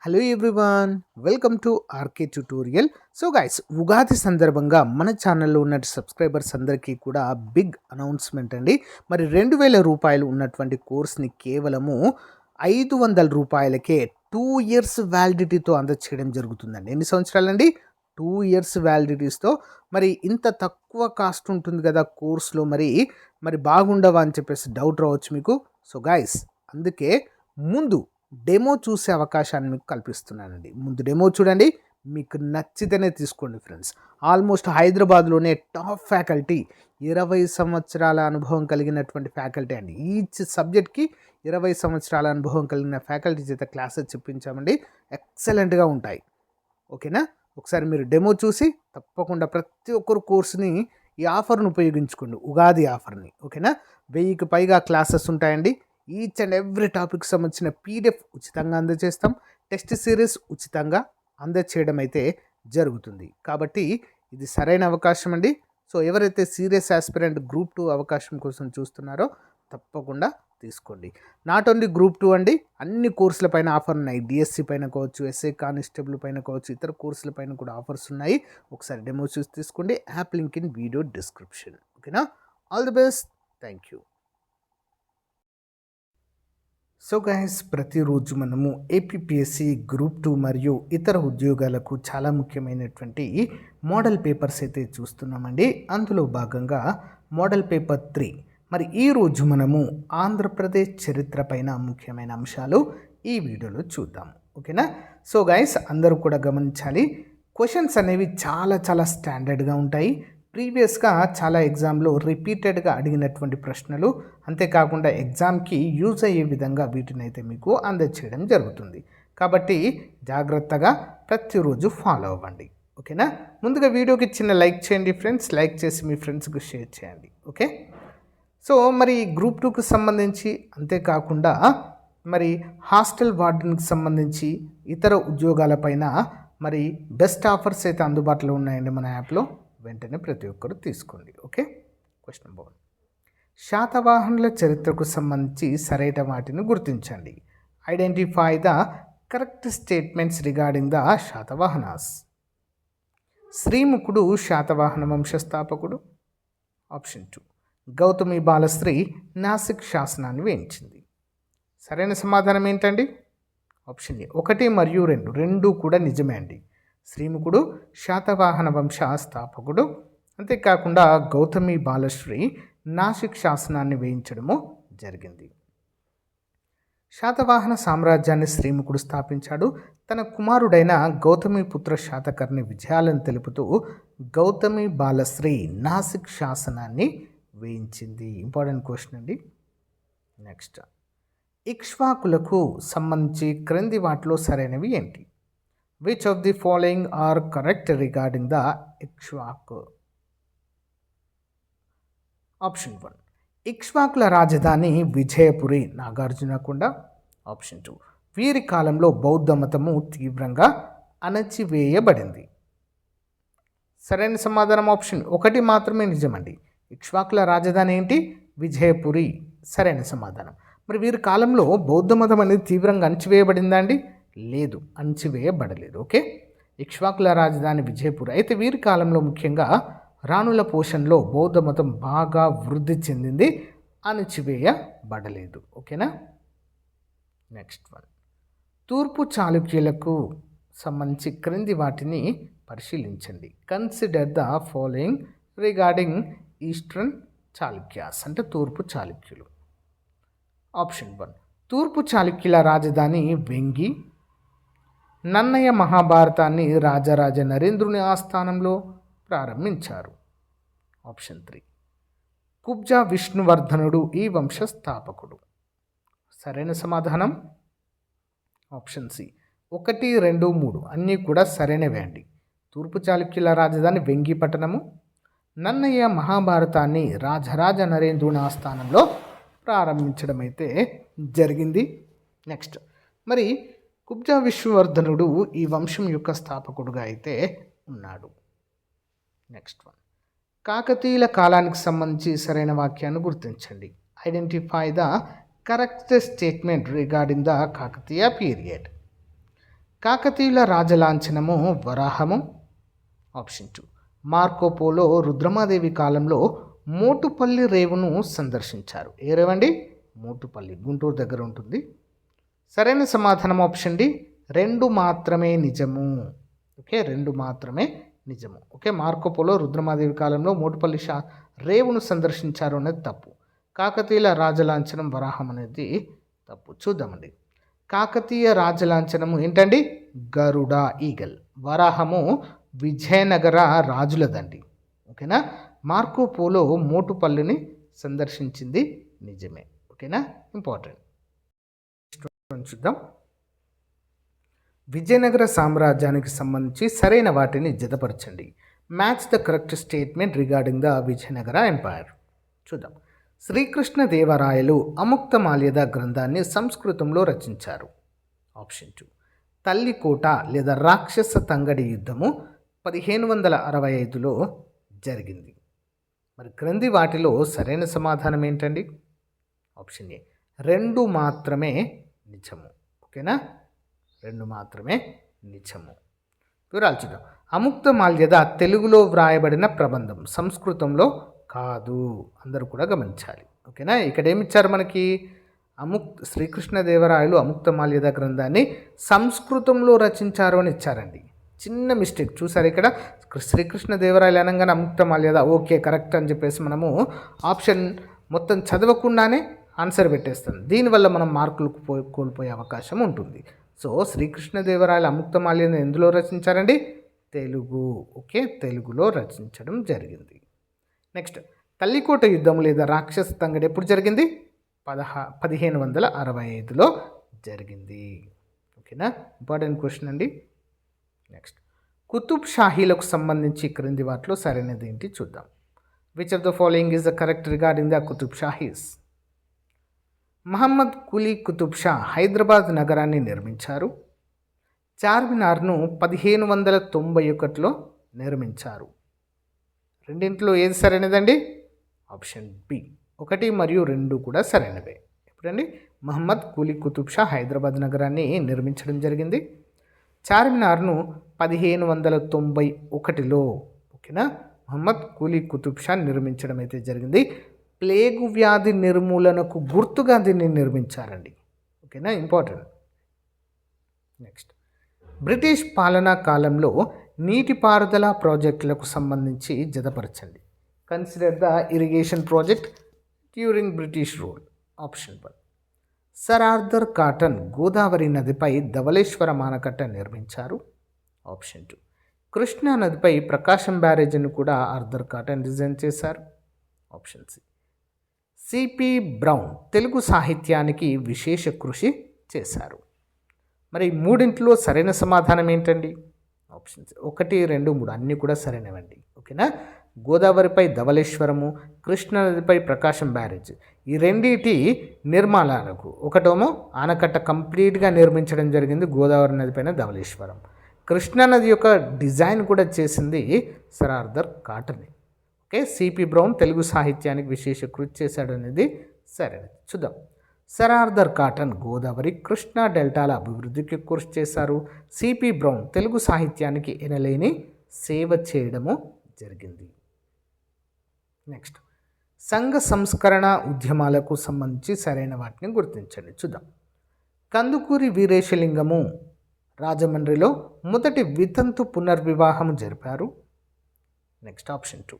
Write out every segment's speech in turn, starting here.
Hello everyone, welcome to RK tutorial. So guys, Ugadi సందర్భంగా మన ఛానల్లో ఉన్న సబ్స్క్రైబర్స్ అందరికీ కూడా బిగ్ అనౌన్స్మెంట్ అండి. మరి 2000 రూపాయలు ఉన్నటువంటి కోర్స్ని కేవలము 500 రూపాయలకే 2 ఇయర్స్ వ్యాలిడిటీతో అందచేయడం జరుగుతుందండి. ఎన్ని సంవత్సరాలండి? 2 ఇయర్స్ వ్యాలిడిటీస్తో. మరి ఇంత తక్కువ కాస్ట్ ఉంటుంది కదా కోర్సులో, మరి బాగుండవా అని చెప్పేసి డౌట్ రావచ్చు మీకు. సో గైస్, అందుకే ముందు డెమో చూసే అవకాశాన్ని మీకు కల్పిస్తున్నానండి. ముందు డెమో చూడండి, మీకు నచ్చితేనే తీసుకోండి ఫ్రెండ్స్. ఆల్మోస్ట్ హైదరాబాద్లోనే టాప్ ఫ్యాకల్టీ, 20 సంవత్సరాల అనుభవం కలిగినటువంటి ఫ్యాకల్టీ అండి. ఈచ్ సబ్జెక్ట్కి 20 సంవత్సరాల అనుభవం కలిగిన ఫ్యాకల్టీ చేత క్లాసెస్ చెప్పించామండి. ఎక్సలెంట్గా ఉంటాయి. ఓకేనా? ఒకసారి మీరు డెమో చూసి తప్పకుండా ప్రతి ఒక్కరు కోర్సుని ఈ ఆఫర్ను ఉపయోగించుకోండి, ఉగాది ఆఫర్ని. ఓకేనా? 1000కి పైగా క్లాసెస్ ఉంటాయండి. ఈచ్ అండ్ ఎవ్రీ టాపిక్ సంబంధించిన పీడిఎఫ్ ఉచితంగా అందజేస్తాం. టెస్ట్ సిరీస్ ఉచితంగా అందజేయడం అయితే జరుగుతుంది. కాబట్టి ఇది సరైన అవకాశం అండి. సో ఎవరైతే సీరియస్ ఆస్పిరెంట్ గ్రూప్ 2 అవకాశం కోసం చూస్తున్నారో తప్పకుండా తీసుకోండి. నాట్ ఓన్లీ గ్రూప్ 2 అండి, అన్ని కోర్సుల పైన ఆఫర్ ఉన్నాయి. డిఎస్సి పైన కావచ్చు, ఎస్ఐ కానిస్టేబుల్ పైన కావచ్చు, ఇతర కోర్సుల పైన కూడా ఆఫర్స్ ఉన్నాయి. ఒకసారి డెమో చూసి తీసుకోండి. App link in video description. ఓకేనా? All the best. Thank you. So guys, ప్రతిరోజు మనము ఏపీపీఎస్సి గ్రూప్ 2 మరియు ఇతర ఉద్యోగాలకు చాలా ముఖ్యమైనటువంటి మోడల్ పేపర్స్ అయితే చూస్తున్నామండి. అందులో భాగంగా మోడల్ పేపర్ 3. మరి ఈరోజు మనము ఆంధ్రప్రదేశ్ చరిత్ర పైన ముఖ్యమైన అంశాలు ఈ వీడియోలో చూద్దాం. ఓకేనా? సో గైస్, అందరూ కూడా గమనించాలి, క్వశ్చన్స్ అనేవి చాలా చాలా స్టాండర్డ్గా ఉంటాయి. ప్రీవియస్గా చాలా ఎగ్జామ్లో రిపీటెడ్గా అడిగినటువంటి ప్రశ్నలు, అంతేకాకుండా ఎగ్జామ్కి యూజ్ అయ్యే విధంగా వీటిని అయితే మీకు అందజేయడం జరుగుతుంది. కాబట్టి జాగ్రత్తగా ప్రతిరోజు ఫాలో అవ్వండి. ఓకేనా? ముందుగా వీడియోకి చిన్న లైక్ చేయండి ఫ్రెండ్స్. లైక్ చేసి మీ ఫ్రెండ్స్కి షేర్ చేయండి. ఓకే? సో మరి గ్రూప్ 2కి సంబంధించి, అంతేకాకుండా మరి హాస్టల్ వార్డెన్కి సంబంధించి ఇతర ఉద్యోగాలపైన మరి బెస్ట్ ఆఫర్స్ అయితే అందుబాటులో ఉన్నాయండి మన యాప్లో. వెంటనే ప్రతి ఒక్కరు తీసుకోండి. ఓకే? క్వశ్చన్ నెంబర్ 1, శాతవాహనుల చరిత్రకు సంబంధించి సరైన వాటిని గుర్తించండి. Identify the correct statements regarding the Satavahanas. శ్రీముఖుడు శాతవాహన వంశస్థాపకుడు. ఆప్షన్ 2, గౌతమి బాలశ్రీ నాసిక్ శాసనాన్ని వేయించింది. సరైన సమాధానం ఏంటండి? ఆప్షన్ ఏ 1 మరియు 2 రెండు కూడా నిజమే అండి. శ్రీముఖుడు శాతవాహన వంశ స్థాపకుడు, అంతేకాకుండా గౌతమి బాలశ్రీ నాసిక్ శాసనాన్ని వేయించడము జరిగింది. శాతవాహన సామ్రాజ్యాన్ని శ్రీముఖుడు స్థాపించాడు. తన కుమారుడైన గౌతమిపుత్ర శాతకర్ణి విజయాలను తెలుపుతూ గౌతమి బాలశ్రీ నాసిక్ శాసనాన్ని వేయించింది. ఇంపార్టెంట్ క్వశ్చన్ అండి. నెక్స్ట్, ఇక్ష్వాకులకు సంబంధించి క్రింది వాటిలో సరైనవి ఏంటి? Which of the following are correct regarding the Ikshvaku? Option 1, ఇక్ష్వాకుల రాజధాని విజయపురి, నాగార్జునకొండ. ఆప్షన్ 2, వీరి కాలంలో బౌద్ధ మతము తీవ్రంగా అణచివేయబడింది. సరైన సమాధానం ఆప్షన్ 1 మాత్రమే నిజమండి. ఇక్ష్వాకుల రాజధాని ఏంటి? విజయపురి. సరైన సమాధానం. మరి వీరి కాలంలో బౌద్ధ మతం అనేది తీవ్రంగా అణచివేయబడిందా అండి? లేదు, అణచివేయబడలేదు. ఓకే? ఇక్ష్వాకుల రాజధాని విజయపురి. అయితే వీరి కాలంలో ముఖ్యంగా రాణుల పోషణలో బౌద్ధ మతం బాగా వృద్ధి చెందింది, అణచివేయబడలేదు. ఓకేనా? నెక్స్ట్ వన్, తూర్పు చాళుక్యులకు సంబంధించి క్రింది వాటిని పరిశీలించండి. Consider the following regarding eastern Chalukyas, అంటే తూర్పు చాళుక్యులు. ఆప్షన్ 1, తూర్పు చాళుక్యుల రాజధాని వెంగి. నన్నయ్య మహాభారతాన్ని రాజరాజ నరేంద్రుని ఆస్థానంలో ప్రారంభించారు. ఆప్షన్ 3, కుబ్జా విష్ణువర్ధనుడు ఈ వంశ స్థాపకుడు. సరైన సమాధానం ఆప్షన్ సి, 1, 2, 3 అన్నీ కూడా సరైనవే అండి. తూర్పు చాళుక్యుల రాజధాని వెంగి పట్టణము. నన్నయ్య మహాభారతాన్ని రాజరాజ నరేంద్రుని ఆస్థానంలో ప్రారంభించడం అయితే జరిగింది. నెక్స్ట్, మరి కుబ్జా విష్ణువర్ధనుడు ఈ వంశం యొక్క స్థాపకుడుగా అయితే ఉన్నాడు. నెక్స్ట్ వన్, కాకతీయుల కాలానికి సంబంధించి సరైన వాక్యాన్ని గుర్తించండి. Identify the correct statement regarding the Kakatiya period. కాకతీయుల రాజలాంఛనము వరాహము. ఆప్షన్ 2. మార్కోపోలో రుద్రమాదేవి కాలంలో మోటుపల్లి రేవును సందర్శించారు. ఏ రేవండి? మోటుపల్లి, గుంటూరు దగ్గర ఉంటుంది. సరైన సమాధానం ఆప్షన్ డి, 2 మాత్రమే నిజము. ఓకే, 2 మాత్రమే నిజము. ఓకే, మార్కోపోలో రుద్రమాదేవి కాలంలో మోటుపల్లి రేవును సందర్శించారు అనేది తప్పు. కాకతీయుల రాజలాంఛనం వరాహం అనేది తప్పు. చూద్దామండి. కాకతీయ రాజలాంఛనము ఏంటండి? గరుడ, ఈగల్. వరాహము విజయనగర రాజులదండి. ఓకేనా. మార్కోపోలో మోటుపల్లిని సందర్శించింది నిజమే. ఓకేనా, ఇంపార్టెంట్. చూద్దాం. విజయనగర సామ్రాజ్యానికి సంబంధించి సరైన వాటిని జతపరచండి. Match the correct statement regarding the Vijayanagara empire. చూద్దాం. శ్రీకృష్ణదేవరాయలు అముక్తమాల్యద గ్రంథాన్ని సంస్కృతంలో రచించారు. ఆప్షన్ 2. తల్లికోట లేదా రాక్షస తంగడి యుద్ధము 1565లో జరిగింది. మరి క్రింది వాటిలో సరైన సమాధానం ఏంటండి? ఆప్షన్ ఏ, 2 మాత్రమే నిజము. ఓకేనా, 2 మాత్రమే నిజము. వివరాలు చూద్దాం. అముక్తమాల్యద తెలుగులో వ్రాయబడిన ప్రబంధం, సంస్కృతంలో కాదు. అందరూ కూడా గమనించాలి. ఓకేనా. ఇక్కడ ఏమిచ్చారు మనకి? శ్రీకృష్ణదేవరాయలు అముక్తమాల్యద గ్రంథాన్ని సంస్కృతంలో రచించారు అని ఇచ్చారండి. చిన్న మిస్టేక్ చూసారు ఇక్కడ. శ్రీకృష్ణదేవరాయలు అనగానే అముక్తమాల్యద ఓకే కరెక్ట్ అని చెప్పేసి మనము ఆప్షన్ మొత్తం చదవకుండానే ఆన్సర్ పెట్టేస్తాం. దీనివల్ల మనం మార్కులు కోల్పోయే అవకాశం ఉంటుంది. సో శ్రీకృష్ణదేవరాయలు అముక్తమాల్యద ఎందులో రచించారండి? తెలుగు. ఓకే, తెలుగులో రచించడం జరిగింది. నెక్స్ట్, తల్లికోట యుద్ధం లేదా రాక్షస తంగడి ఎప్పుడు జరిగింది? 1565లో జరిగింది. ఓకేనా, ఇంపార్టెంట్ క్వశ్చన్ అండి. నెక్స్ట్, కుతుబ్ షాహీలకు సంబంధించి క్రింది వాటిలో సరైనది ఏంటి చూద్దాం. Which of the following is the correct regarding the Qutb Shahis? Muhammad Quli Qutb Shah Hyderabad నగరాన్ని నిర్మించారు. చార్మినార్ను 1591లో నిర్మించారు. రెండింటిలో ఏది సరైనదండి? ఆప్షన్ బి, 1 మరియు 2 కూడా సరైనవే. ఎప్పుడండి? మహమ్మద్ కులీ కుతుబ్ షా హైదరాబాద్ నగరాన్ని నిర్మించడం జరిగింది. చార్మినార్ను 1591లో, ఓకేనా, మహమ్మద్ కులీ కుతుబ్ షా నిర్మించడం అయితే జరిగింది. ప్లేగు వ్యాధి నిర్మూలనకు గుర్తుగా దీన్ని నిర్మించారండి. ఓకేనా, ఇంపార్టెంట్. నెక్స్ట్, బ్రిటిష్ పాలనా కాలంలో నీటిపారుదల ప్రాజెక్టులకు సంబంధించి జతపరచండి. Consider the irrigation project during British rule. Option 1. Sir Arthur Cotton Godavari నదిపై ధవళేశ్వరం ఆనకట్ట నిర్మించారు. ఆప్షన్ 2. కృష్ణా నదిపై ప్రకాశం బ్యారేజీని కూడా ఆర్థర్ కాటన్ డిజైన్ చేశారు. Option C. CP Brown Telugu సాహిత్యానికి విశేష కృషి చేశారు. మరి మూడింటిలో సరైన సమాధానం ఏంటండి? ఆప్షన్స్ 1, 2, 3 అన్నీ కూడా సరైనవండి. ఓకేనా. గోదావరిపై ధవళేశ్వరము, కృష్ణానదిపై ప్రకాశం బ్యారేజ్, ఈ రెండింటి నిర్మాణాలకు, ఒకటేమో ఆనకట్ట కంప్లీట్గా నిర్మించడం జరిగింది గోదావరి నది పైన ధవళేశ్వరం. కృష్ణానది యొక్క డిజైన్ కూడా చేసింది sir Arthur Cotton. Okay, CP Brown Telugu సాహిత్యానికి విశేష కృషి చేశాడు అనేది సరైనది. చూద్దాం. Sir Arthur Cotton Godavari Krishna డెల్టాల అభివృద్ధికి కృషి చేశారు. సిపి బ్రౌన్ తెలుగు సాహిత్యానికి ఎనలేని సేవ చేయడము జరిగింది. నెక్స్ట్, సంఘ సంస్కరణ ఉద్యమాలకు సంబంధించి సరైన వాటిని గుర్తించండి. చూద్దాం. కందుకూరి వీరేశలింగము రాజమండ్రిలో మొదటి వితంతు పునర్వివాహము జరిపారు. Next, option 2.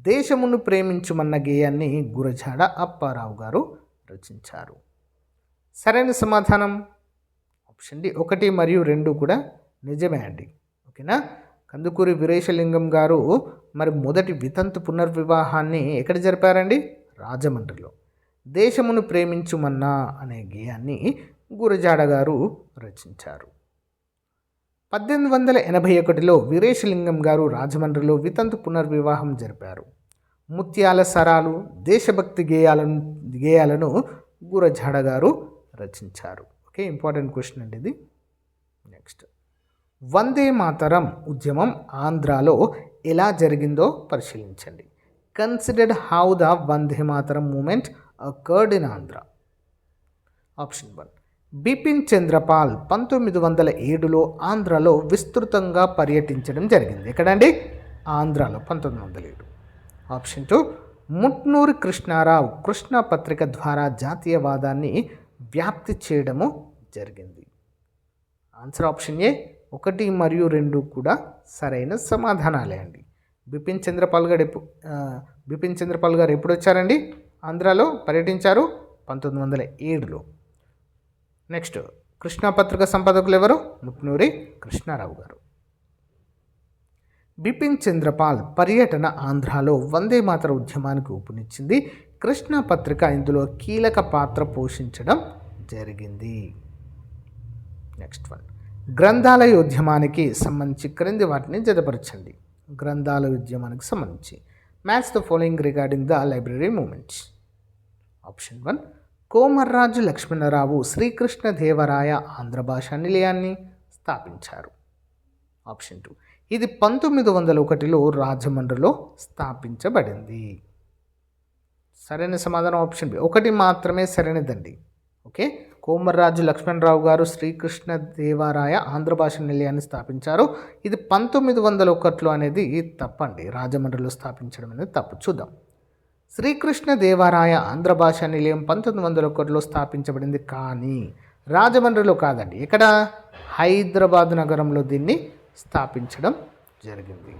దేశమును ప్రేమించుమన్న గేయాన్ని గురజాడ అప్పారావు గారు రచించారు. సరైన సమాధానం ఆప్షన్ డి, 1 మరియు 2 కూడా నిజమే అండి. ఓకేనా. కందుకూరి వీరేశలింగం గారు మరి మొదటి వితంతు పునర్వివాహాన్ని ఎక్కడ జరిపారండి? రాజమండ్రిలో. దేశమును ప్రేమించుమన్నా అనే గేయాన్ని గురజాడ గారు రచించారు. 1881లో వీరేశలింగం గారు రాజమండ్రిలో వితంతు పునర్వివాహం జరిపారు. ముత్యాల సరాలు దేశభక్తి గేయాలను గురజాడ గారు రచించారు. ఓకే, ఇంపార్టెంట్ క్వశ్చన్ అండి ఇది. నెక్స్ట్, వందే మాతరం ఉద్యమం ఆంధ్రాలో ఎలా జరిగిందో పరిశీలించండి. Considered how the Vande Mataram movement occurred in Andhra. Option 1. Bipin Chandrapal 1907లో ఆంధ్రాలో విస్తృతంగా పర్యటించడం జరిగింది. ఎక్కడండి? ఆంధ్రాలో 1907. ఆప్షన్ 2 ముట్నూరి కృష్ణారావు కృష్ణ పత్రిక ద్వారా జాతీయవాదాన్ని వ్యాప్తి చేయడము జరిగింది. ఆన్సర్ ఆప్షన్ ఏ 1 మరియు 2 కూడా సరైన సమాధానాలే అండి. బిపిన్ చంద్రపాల్ గారు ఎప్పుడు వచ్చారండి? ఆంధ్రాలో పర్యటించారు 1907లో. నెక్స్ట్, కృష్ణా పత్రిక సంపాదకులు ఎవరు? ముట్నూరి కృష్ణారావు గారు. బిపిన్ చంద్రపాల్ పర్యటన ఆంధ్రాలో వందే మాతర ఉద్యమానికి ఊపునిచ్చింది. కృష్ణా పత్రిక ఇందులో కీలక పాత్ర పోషించడం జరిగింది. నెక్స్ట్ వన్, గ్రంథాలయ ఉద్యమానికి సంబంధించి క్రింది వాటిని జతపరచండి. గ్రంథాలయ ఉద్యమానికి సంబంధించి match the following regarding the library movements. Option 1 Komarraju Lakshmana Rao శ్రీకృష్ణదేవరాయ ఆంధ్ర భాషా నిలయాన్ని స్థాపించారు. ఆప్షన్ 2 ఇది 1901లో రాజమండ్రిలో స్థాపించబడింది. సరైన సమాధానం ఆప్షన్ బి. 1 మాత్రమే సరైనదండి. ఓకే, కోమర్రాజు లక్ష్మణరావు గారు శ్రీకృష్ణదేవరాయ ఆంధ్ర భాషా నిలయాన్ని స్థాపించారు. ఇది 1901లో అనేది తప్పండి. రాజమండ్రిలో స్థాపించడం అనేది తప్పు. చూద్దాం. శ్రీకృష్ణదేవరాయ ఆంధ్ర భాషా నిలయం 1901లో స్థాపించబడింది, కానీ రాజమండ్రిలో కాదండి. ఇక్కడ హైదరాబాద్ నగరంలో దీన్ని స్థాపించడం జరిగింది.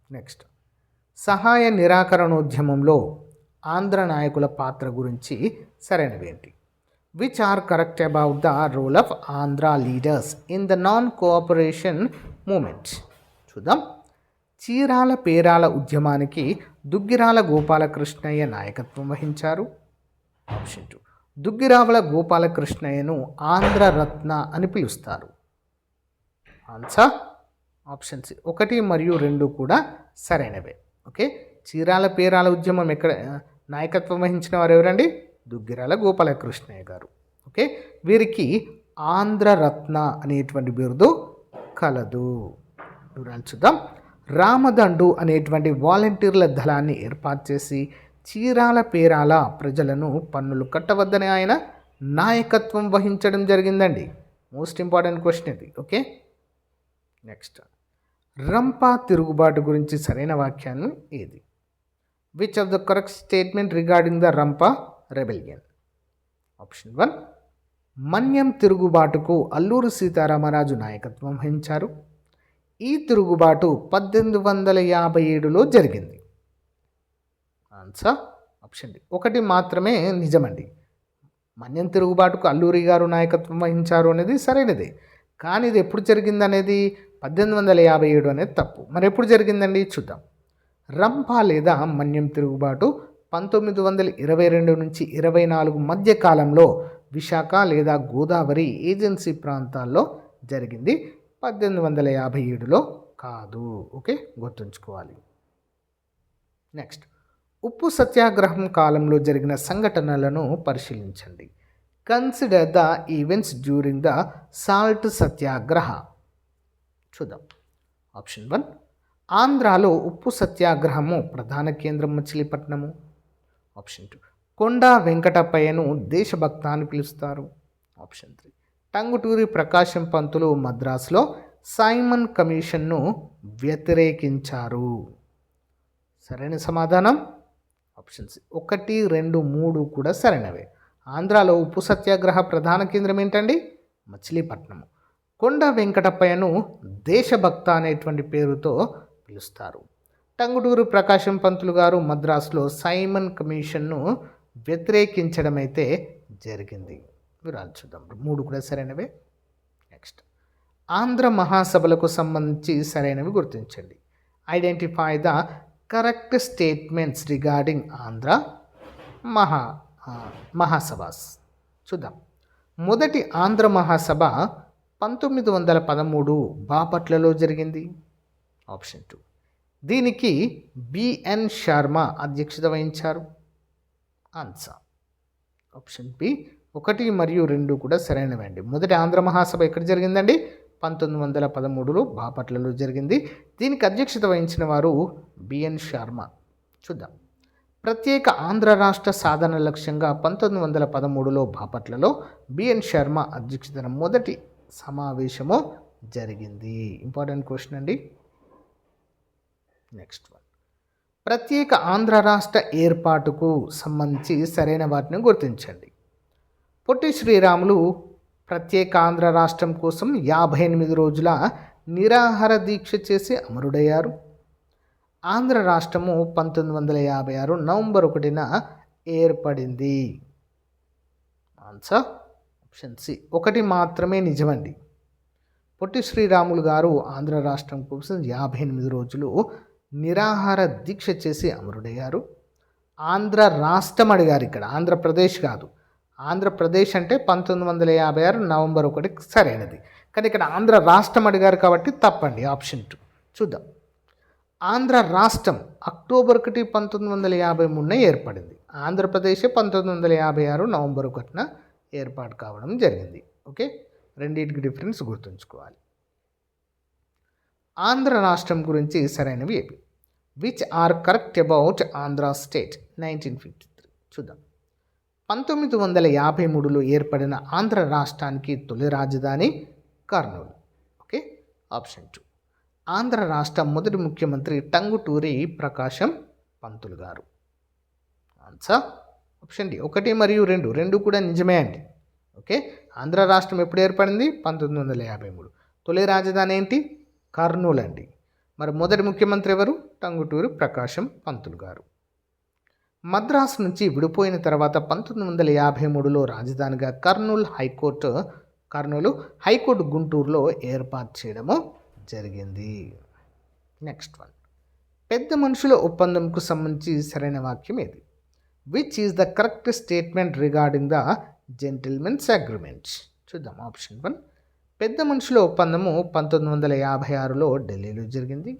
నెక్స్ట్, సహాయ నిరాకరణోద్యమంలో ఆంధ్ర నాయకుల పాత్ర గురించి సరైనవి ఏంటి? Which are correct about the role of Andhra leaders in the non cooperation movements. చూద్దాం. చీరాల పేరాల ఉద్యమానికి దుగ్గిరాల గోపాలకృష్ణయ్య నాయకత్వం వహించారు. ఆప్షన్ 2 దుగ్గిరాల గోపాలకృష్ణయ్యను ఆంధ్రరత్న అని పిలుస్తారు. Answer option C. 1 మరియు 2 కూడా సరైనవే. ఓకే, చీరాల పేరాల ఉద్యమం ఎక్కడ నాయకత్వం వహించిన వారు ఎవరండి? దుగ్గిరాల గోపాలకృష్ణయ్య గారు. ఓకే, వీరికి ఆంధ్రరత్న అనేటువంటి బిరుదు కలదు. వివరాలు చూద్దాం. రామదండు అనేటువంటి వాలంటీర్ల దళాన్ని ఏర్పాటు చేసి చీరాల పేరాల ప్రజలను పన్నులు కట్టవద్దని ఆయన నాయకత్వం వహించడం జరిగిందండి. మోస్ట్ ఇంపార్టెంట్ క్వశ్చన్ ఇది. ఓకే, నెక్స్ట్, రంపా తిరుగుబాటు గురించి సరైన వాక్యాన్ని ఏది? Which of the correct statement regarding the Rampa rebellion? Option 1 మన్యం తిరుగుబాటుకు అల్లూరి సీతారామరాజు నాయకత్వం వహించారు. ఈ తిరుగుబాటు 1857లో జరిగింది. Answer option D. 1 మాత్రమే నిజమండి. మన్యం తిరుగుబాటుకు అల్లూరి గారు నాయకత్వం వహించారు అనేది సరైనదే, కానీ ఇది ఎప్పుడు జరిగింది అనేది 1857 అనేది తప్పు. మరి ఎప్పుడు జరిగిందండి? చూద్దాం. రంపా లేదా మన్యం తిరుగుబాటు 1922 నుంచి 24 మధ్య కాలంలో విశాఖ లేదా గోదావరి ఏజెన్సీ ప్రాంతాల్లో జరిగింది. 1857లో కాదు. ఓకే, గుర్తుంచుకోవాలి. నెక్స్ట్, ఉప్పు సత్యాగ్రహం కాలంలో జరిగిన సంఘటనలను పరిశీలించండి. Consider the events during the salt Satyagraha. చూద్దాం. ఆప్షన్ 1 ఆంధ్రాలో ఉప్పు సత్యాగ్రహము ప్రధాన కేంద్రం మచిలీపట్నము. ఆప్షన్ 2 కొండా వెంకటప్పయ్యను దేశభక్త అని పిలుస్తారు. ఆప్షన్ 3 టంగుటూరి ప్రకాశం పంతులు మద్రాసులో సైమన్ కమిషన్ను వ్యతిరేకించారు. సరైన సమాధానం ఆప్షన్స్ 1, 2, 3 కూడా సరైనవే. ఆంధ్రాలో ఉప్పు సత్యాగ్రహ ప్రధాన కేంద్రం ఏంటండి? మచిలీపట్నము. కొండ వెంకటప్పయ్యను దేశభక్త అనేటువంటి పేరుతో పిలుస్తారు. టంగుటూరి ప్రకాశం పంతులు గారు మద్రాసులో సైమన్ కమిషన్ను వ్యతిరేకించడం అయితే జరిగింది. వివరాలు చూద్దాం. 3 కూడా సరైనవే. నెక్స్ట్, ఆంధ్ర మహాసభలకు సంబంధించి సరైనవి గుర్తించండి. Identify the correct statements regarding Andhra Mahasabhas. చూద్దాం. మొదటి ఆంధ్ర మహాసభ 1913 బాపట్లలో జరిగింది. ఆప్షన్ 2 దీనికి బిఎన్ శర్మ అధ్యక్షత వహించారు. Answer option B. 1 మరియు 2 కూడా సరైనవండి. మొదటి ఆంధ్ర మహాసభ ఎక్కడ జరిగిందండి? 1913లో బాపట్లలో జరిగింది. దీనికి అధ్యక్షత వహించిన వారు బిఎన్ శర్మ. చూద్దాం. ప్రత్యేక ఆంధ్ర రాష్ట్ర సాధన లక్ష్యంగా 1913లో బాపట్లలో బిఎన్ శర్మ అధ్యక్షతన మొదటి సమావేశము జరిగింది. ఇంపార్టెంట్ క్వశ్చన్ అండి. నెక్స్ట్ వన్, ప్రత్యేక ఆంధ్ర రాష్ట్ర ఏర్పాటుకు సంబంధించి సరైన వాటిని గుర్తించండి. పొట్టి శ్రీరాములు ప్రత్యేక ఆంధ్ర రాష్ట్రం కోసం 58 రోజుల నిరాహార దీక్ష చేసి అమరుడయ్యారు. ఆంధ్ర రాష్ట్రము 1956 నవంబర్ 1న ఏర్పడింది. ఆన్సర్ ఆప్షన్ సి, ఒకటి మాత్రమే నిజమండి. పొట్టి శ్రీరాములు గారు ఆంధ్ర రాష్ట్రం కోసం 58 రోజులు నిరాహార దీక్ష చేసి అమరుడయ్యారు. ఆంధ్ర రాష్ట్రం అడిగారు, ఇక్కడ ఆంధ్రప్రదేశ్ కాదు. ఆంధ్రప్రదేశ్ అంటే 1956 నవంబర్ 1 సరైనది, కానీ ఇక్కడ ఆంధ్ర రాష్ట్రం అడిగారు కాబట్టి తప్పండి. ఆప్షన్ 2 చూద్దాం. ఆంధ్ర రాష్ట్రం అక్టోబర్ 1, 1953న ఏర్పడింది. ఆంధ్రప్రదేశ్ 1956 నవంబర్ 1న ఏర్పాటు కావడం జరిగింది. ఓకే, రెండింటికి డిఫరెన్స్ గుర్తుంచుకోవాలి. ఆంధ్ర రాష్ట్రం గురించి సరైనవి ఏవి? Which are correct about Andhra state 1953. చూద్దాం. 1953లో ఏర్పడిన ఆంధ్ర రాష్ట్రానికి తొలి రాజధాని కర్నూలు. Okay, option 2. ఆంధ్ర రాష్ట్ర మొదటి ముఖ్యమంత్రి టంగుటూరి ప్రకాశం పంతులు గారు. ఆన్సర్ ఆప్షన్ డి, 1 మరియు 2 కూడా నిజమే అండి. ఓకే, ఆంధ్ర రాష్ట్రం ఎప్పుడు ఏర్పడింది? 1953. తొలి రాజధాని ఏంటి? కర్నూలు అండి. మరి మొదటి ముఖ్యమంత్రి ఎవరు? టంగుటూరి ప్రకాశం పంతులు గారు. మద్రాసు నుంచి విడిపోయిన తర్వాత 1953లో రాజధానిగా కర్నూలు హైకోర్టు గుంటూరులో ఏర్పాటు చేయడము జరిగింది. నెక్స్ట్ వన్, పెద్ద మనుషుల ఒప్పందంకు సంబంధించి సరైన వాక్యం ఏది? Which is the correct statement regarding the gentlemen's agreement? చూద్దాం. ఆప్షన్ 1, పెద్ద మనుషుల ఒప్పందము 1956లో ఢిల్లీలో జరిగింది.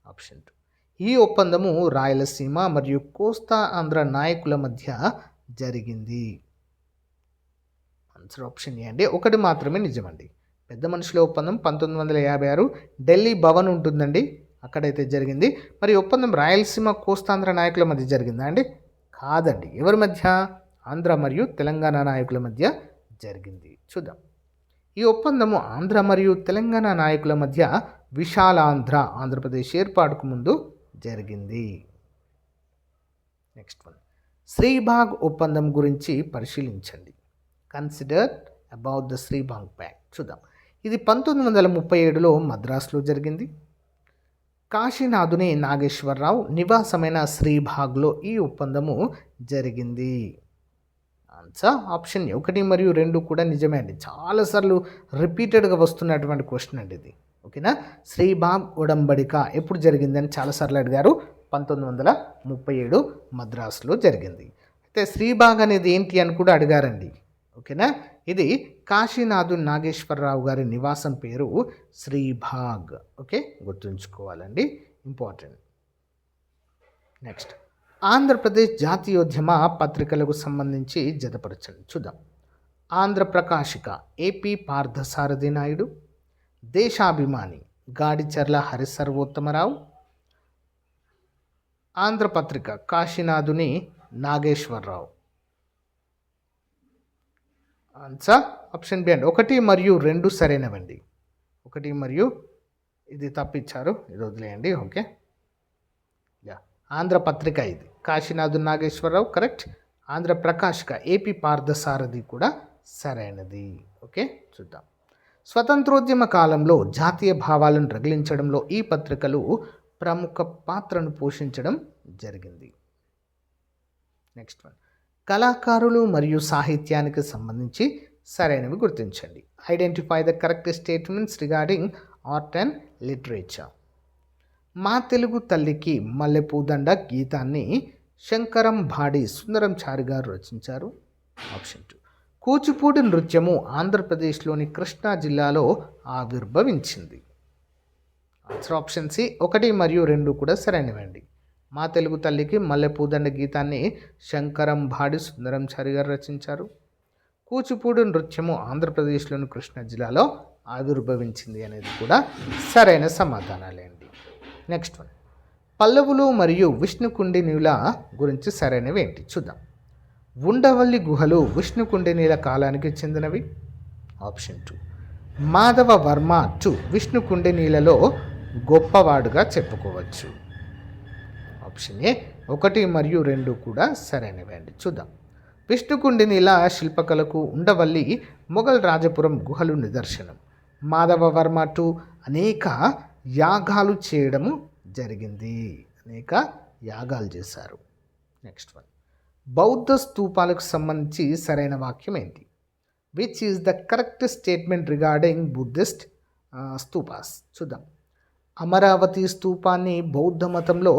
ఆప్షన్ 2, ఈ ఒప్పందము రాయలసీమ మరియు కోస్తా ఆంధ్ర నాయకుల మధ్య జరిగింది. ఆన్సర్ ఆప్షన్ ఏ అండి, 1 మాత్రమే నిజమండి. పెద్ద మనుషుల ఒప్పందం 1956 ఢిల్లీ భవన్ ఉంటుందండి, అక్కడైతే జరిగింది. మరి ఒప్పందం రాయలసీమ కోస్తాంధ్ర నాయకుల మధ్య జరిగిందా అండి? కాదండి. ఎవరి మధ్య? ఆంధ్ర మరియు తెలంగాణ నాయకుల మధ్య జరిగింది. చూద్దాం. ఈ ఒప్పందము ఆంధ్ర మరియు తెలంగాణ నాయకుల మధ్య విశాలాంధ్ర ఆంధ్రప్రదేశ్ ఏర్పాటుకు ముందు జరిగింది. నెక్స్ట్ వన్, శ్రీబాగ్ ఒప్పందం గురించి పరిశీలించండి. Consider about the Sribagh pact. చూద్దాం. ఇది 1937లో మద్రాసులో జరిగింది. కాశీనాథుని నాగేశ్వరరావు నివాసమైన శ్రీబాగ్లో ఈ ఒప్పందము జరిగింది. ఆన్సర్ ఆప్షన్ 1 మరియు 2 కూడా నిజమే అండి. చాలాసార్లు రిపీటెడ్గా వస్తున్నటువంటి క్వశ్చన్ అండి ఇది. ఓకేనా? శ్రీబాగ్ ఉడంబడిక ఎప్పుడు జరిగిందని చాలాసార్లు అడిగారు. 1937 మద్రాసులో జరిగింది. అయితే శ్రీబాగ్ అనేది ఏంటి అని కూడా అడిగారండి. ఓకేనా? ఇది కాశీనాథుని నాగేశ్వరరావు గారి నివాసం పేరు శ్రీబాగ్. ఓకే, గుర్తుంచుకోవాలండి, ఇంపార్టెంట్. నెక్స్ట్, ఆంధ్రప్రదేశ్ జాతీయోద్యమ పత్రికలకు సంబంధించి జతపరచండి. చూద్దాం. Andhra Prakasika AP Parthasarathi Naidu, Desabhimani Gadicherla Harisarvottama Rao, Andhra Patrika Kasinathuni Nageswara Rao. Answer option B అండి. 1 మరియు 2 సరైనవండి. 1 మరియు ఇది తప్పించారు, ఇది వదిలేయండి. ఓకే, ఆంధ్రపత్రిక ఇది కాశీనాథు నాగేశ్వరరావు కరెక్ట్. ఆంధ్రప్రకాశిక ఏపీ పార్థసారథి కూడా సరైనది. ఓకే, చూద్దాం. స్వతంత్రోద్యమ కాలంలో జాతీయ భావాలను రగిలించడంలో ఈ పత్రికలు ప్రముఖ పాత్రను పోషించడం జరిగింది. నెక్స్ట్ వన్, కళాకారులు మరియు సాహిత్యానికి సంబంధించి సరైనవి గుర్తించండి. Identify the correct statements regarding art and literature. మా తెలుగు తల్లికి మల్లెపూదండ గీతాన్ని శంకరం భాడి సుందరం చారి గారు రచించారు. ఆప్షన్ 2, కూచిపూడి నృత్యము ఆంధ్రప్రదేశ్లోని కృష్ణా జిల్లాలో ఆవిర్భవించింది. ఆన్సర్ ఆప్షన్ సి, 1 మరియు 2 కూడా సరైనవండి. మా తెలుగు తల్లికి మల్లెపూదండ గీతాన్ని శంకరం భాడి సుందరం చారి గారు రచించారు. కూచిపూడి నృత్యము ఆంధ్రప్రదేశ్లోని కృష్ణా జిల్లాలో ఆవిర్భవించింది అనేది కూడా సరైన సమాధానాలే అండి. నెక్స్ట్ వన్, పల్లవులు మరియు విష్ణుకుండినుల గురించి సరైనవి ఏంటి చూద్దాం. ఉండవల్లి గుహలు విష్ణుకుండినుల కాలానికి చెందినవి. ఆప్షన్ 2. మాధవ వర్మ 2 విష్ణుకుండినులలో గొప్పవాడుగా చెప్పుకోవచ్చు. ఆప్షన్ ఏ 1 మరియు 2 కూడా సరైనవి అండి. చూద్దాం. విష్ణుకుండినుల శిల్పకళకు ఉండవల్లి మొఘల్ రాజపురం గుహలు నిదర్శనం. మాధవ వర్మ 2 అనేక యాగాలు చేయడము జరిగింది. అనేక యాగాలు చేశారు. Next one. బౌద్ధ స్తూపాలకు సంబంధించి సరైన వాక్యం ఏంటి? Which is the correct statement regarding Buddhist stupas? చూద్దాం. అమరావతి స్తూపాన్ని బౌద్ధ మతంలో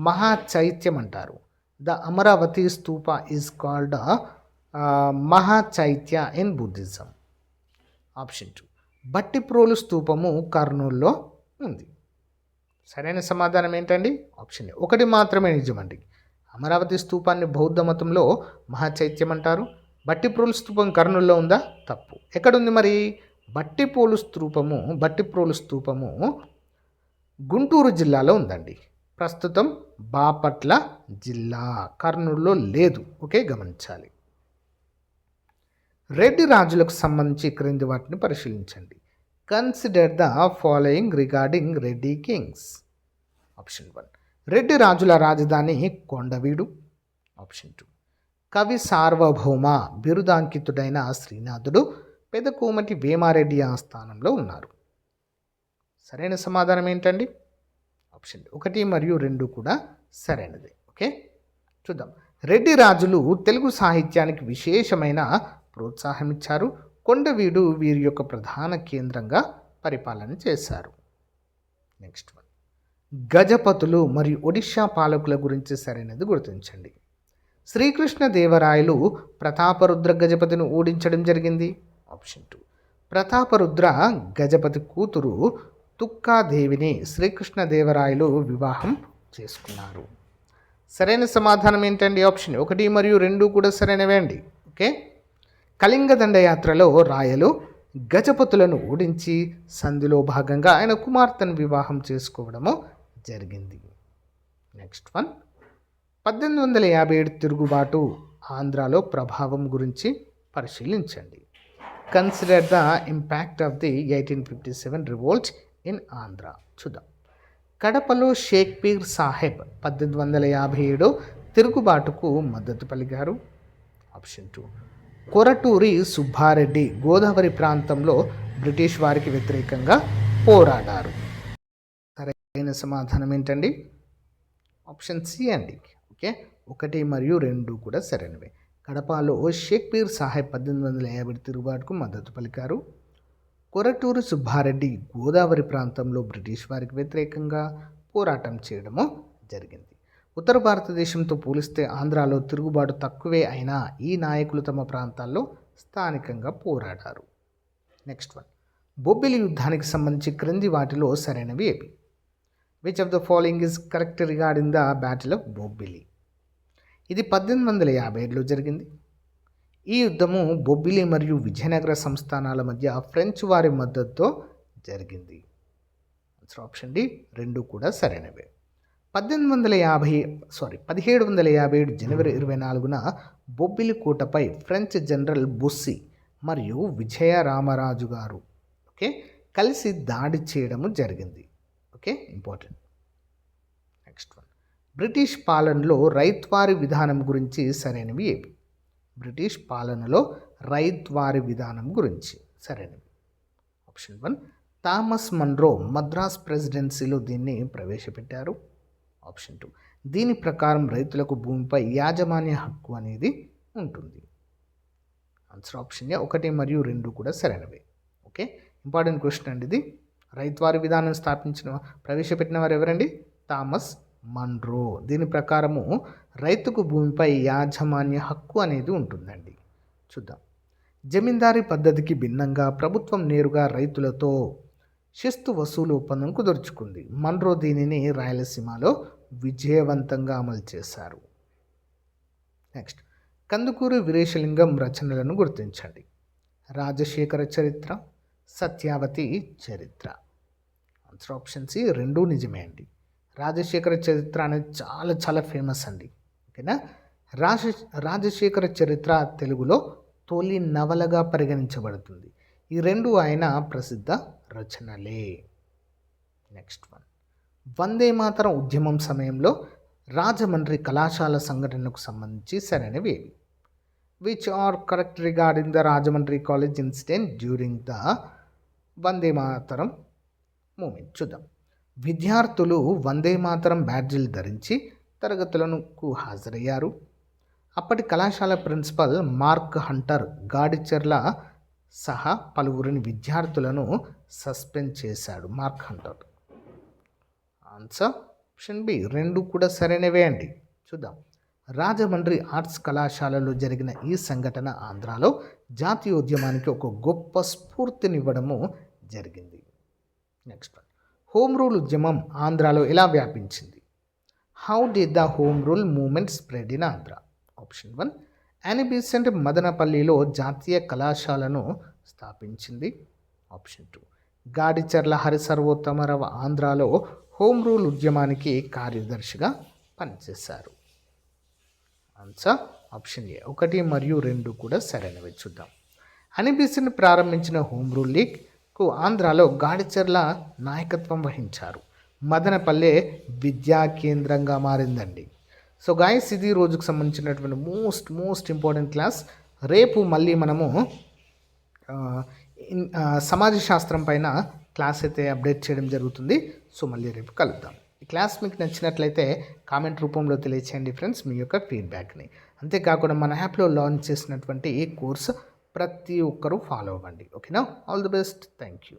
మహాచైత్యం అంటారు. The Amaravati stupa is called Mahachaitya in Buddhism. Option 2. Bhattiprolu స్తూపము కర్నూలులో ఉంది. సరైన సమాధానం ఏంటండి? ఆప్షన్ 1 మాత్రమే నిజమండి. అమరావతి స్తూపాన్ని బౌద్ధ మతంలో మహాచైత్యం అంటారు. బట్టిప్రోలు స్తూపం కర్నూలులో ఉందా? తప్పు. ఎక్కడుంది మరి? బట్టిప్రోలు స్తూపము గుంటూరు జిల్లాలో ఉందండి. ప్రస్తుతం బాపట్ల జిల్లా, కర్నూలులో లేదు. ఓకే, గమనించాలి. రెడ్డి రాజులకు సంబంధించి క్రింది వాటిని పరిశీలించండి. Consider the following regarding Reddy Kings. Option 1. Reddy రాజుల రాజధాని కొండవీడు. ఆప్షన్ 2. కవి సార్వభౌమ బిరుదాంకితుడైన శ్రీనాథుడు పెదకోమటి వేమారెడ్డి ఆస్థానంలో ఉన్నారు. సరైన సమాధానం ఏంటండి? ఆప్షన్ 1 మరియు 2 కూడా సరైనది. ఓకే, చూద్దాం. రెడ్డి రాజులు తెలుగు సాహిత్యానికి విశేషమైన ప్రోత్సాహం ఇచ్చారు. కొండవీడు వీరి యొక్క ప్రధాన కేంద్రంగా పరిపాలన చేశారు. Next one. గజపతులు మరియు ఒడిషా పాలకుల గురించి సరైనది గుర్తించండి. శ్రీకృష్ణదేవరాయలు ప్రతాపరుద్ర గజపతిని ఓడించడం జరిగింది. ఆప్షన్ 2. ప్రతాపరుద్ర గజపతి కూతురు తుక్కాదేవిని శ్రీకృష్ణదేవరాయలు వివాహం చేసుకున్నారు. సరైన సమాధానం ఏంటండి? ఆప్షన్ 1 మరియు 2 కూడా సరైనవే అండి. ఓకే, కళింగ దండయాత్రలో రాయలు గజపతులను ఓడించి సంధిలో భాగంగా ఆయన కుమార్తెను వివాహం చేసుకోవడము జరిగింది. Next one. 1857 తిరుగుబాటు ఆంధ్రాలో ప్రభావం గురించి పరిశీలించండి. Consider the impact of the 1857 revolt in Andhra. చూద్దాం. కడపలో షేక్పీర్ సాహెబ్ 1857 తిరుగుబాటుకు మద్దతు పలికారు. ఆప్షన్ 2. కొరటూరి సుబ్బారెడ్డి గోదావరి ప్రాంతంలో బ్రిటిష్ వారికి వ్యతిరేకంగా పోరాడారు. సరైన సమాధానం ఏంటండి? ఆప్షన్ సి అండి. ఓకే, 1 మరియు 2 కూడా సరైనవే. కడపలో షేక్పీర్ సాహెబ్ 1857 తిరుగుబాటుకు మద్దతు పలికారు. కొరటూరు సుబ్బారెడ్డి గోదావరి ప్రాంతంలో బ్రిటిష్ వారికి వ్యతిరేకంగా పోరాటం చేయడము జరిగింది. ఉత్తర భారతదేశంతో పోలిస్తే ఆంధ్రాలో తిరుగుబాటు తక్కువే అయినా ఈ నాయకులు తమ ప్రాంతాల్లో స్థానికంగా పోరాడారు. Next one. బొబ్బిలి యుద్ధానికి సంబంధించి క్రింది వాటిలో సరైనవి ఏవి? Which of the following is correct regarding the battle of Bobbili? ఇది 1857లో జరిగింది. ఈ యుద్ధము బొబ్బిలి మరియు విజయనగర సంస్థానాల మధ్య ఫ్రెంచ్ వారి మద్దతుతో జరిగింది. ఆప్షన్ డి 2 కూడా సరైనవే. 1757 జనవరి 24న బొబ్బిలి కోటపై ఫ్రెంచ్ జనరల్ బుస్సీ మరియు విజయరామరాజు గారు కలిసి దాడి చేయడము జరిగింది. ఇంపార్టెంట్. Next one. బ్రిటిష్ పాలనలో రైత్వారి విధానం గురించి సరైనవి ఏవి? బ్రిటిష్ పాలనలో రైత్వారి విధానం గురించి సరైనవి. ఆప్షన్ 1. థామస్ మన్రో మద్రాస్ ప్రెసిడెన్సీలో దీన్ని ప్రవేశపెట్టారు. ఆప్షన్ 2. దీని ప్రకారం రైతులకు భూమిపై యాజమాన్య హక్కు అనేది ఉంటుంది. ఆన్సర్ ఆప్షన్ ఏ 1 మరియు 2 కూడా సరైనవే. ఇంపార్టెంట్ క్వశ్చన్ అండి ఇది. రైతువారి విధానం ప్రవేశపెట్టిన వారు ఎవరండి? Thomas Munro. దీని ప్రకారము రైతుకు భూమిపై యాజమాన్య హక్కు అనేది ఉంటుందండి. చూద్దాం. జమీందారీ పద్ధతికి భిన్నంగా ప్రభుత్వం నేరుగా రైతులతో శిస్తు వసూలు ఒప్పందం కుదుర్చుకుంది. మన్రో దీనిని రాయలసీమలో విజయవంతంగా అమలు చేశారు. నెక్స్ట్. కందుకూరి వీరేశలింగం రచనలను గుర్తించండి. రాజశేఖర చరిత్ర, సత్యావతి చరిత్ర. ఆన్సర్ ఆప్షన్ సి 2 నిజమే అండి. రాజశేఖర చరిత్ర అనేది చాలా చాలా ఫేమస్ అండి. ఓకేనా. రాజ రాజశేఖర చరిత్ర తెలుగులో తొలి నవలగా పరిగణించబడుతుంది. ఈ రెండు ఆయన ప్రసిద్ధ రచనలే. నెక్స్ట్ వన్, వందే మాతరం ఉద్యమం సమయంలో రాజమండ్రి కళాశాల సంఘటనకు సంబంధించి సరైనవి ఏవి? Which are correct regarding the Rajahmundry college incident during the Vande Mataram movement. చూద్దాం. విద్యార్థులు వందే మాతరం బ్యాడ్జీలు ధరించి తరగతులకు హాజరయ్యారు. అప్పటి కళాశాల ప్రిన్సిపల్ మార్క్ హంటర్ గాడిచెర్ల సహా పలువురిని విద్యార్థులను సస్పెండ్ చేశాడు. Mark Hunter. Answer option B. రెండు కూడా సరైనవే అండి. చూద్దాం. రాజమండ్రి ఆర్ట్స్ కళాశాలలో జరిగిన ఈ సంఘటన ఆంధ్రాలో జాతీయోద్యమానికి ఒక గొప్ప స్ఫూర్తినివ్వడము జరిగింది. నెక్స్ట్ వన్, హోమ్ రూల్ ఉద్యమం ఆంధ్రాలో ఎలా వ్యాపించింది? How did the home rule movement spread in Andhra? Option 1, Annie Besant మదనపల్లిలో జాతీయ కళాశాలను స్థాపించింది. ఆప్షన్ 2, గాడిచెర్ల హరిసర్వోత్తమరావు ఆంధ్రాలో హోమ్ రూల్ ఉద్యమానికి కార్యదర్శిగా పనిచేశారు. Answer option A. 1 మరియు 2 కూడా సరైనవి. చూద్దాం. యానీ బీసెంట్ ప్రారంభించిన హోమ్ రూల్ లీగ్కు ఆంధ్రాలో గాడిచెర్ల నాయకత్వం వహించారు. మదనపల్లె విద్యా కేంద్రంగా మారిందండి. సో గాయస్, ఇది రోజుకు సంబంధించినటువంటి మోస్ట్ ఇంపార్టెంట్ క్లాస్. రేపు మళ్ళీ మనము సమాజ శాస్త్రం పైన క్లాస్ అయితే అప్డేట్ చేయడం జరుగుతుంది. సో మళ్ళీ రేపు కలుద్దాం. ఈ క్లాస్ మీకు నచ్చినట్లయితే కామెంట్ రూపంలో తెలియచేయండి ఫ్రెండ్స్ మీ యొక్క ఫీడ్బ్యాక్ని. అంతేకాకుండా మన యాప్లో లాంచ్ చేసినటువంటి ఈ కోర్స్ ప్రతి ఒక్కరూ ఫాలో అవ్వండి. ఓకేనా. All the best. Thank you.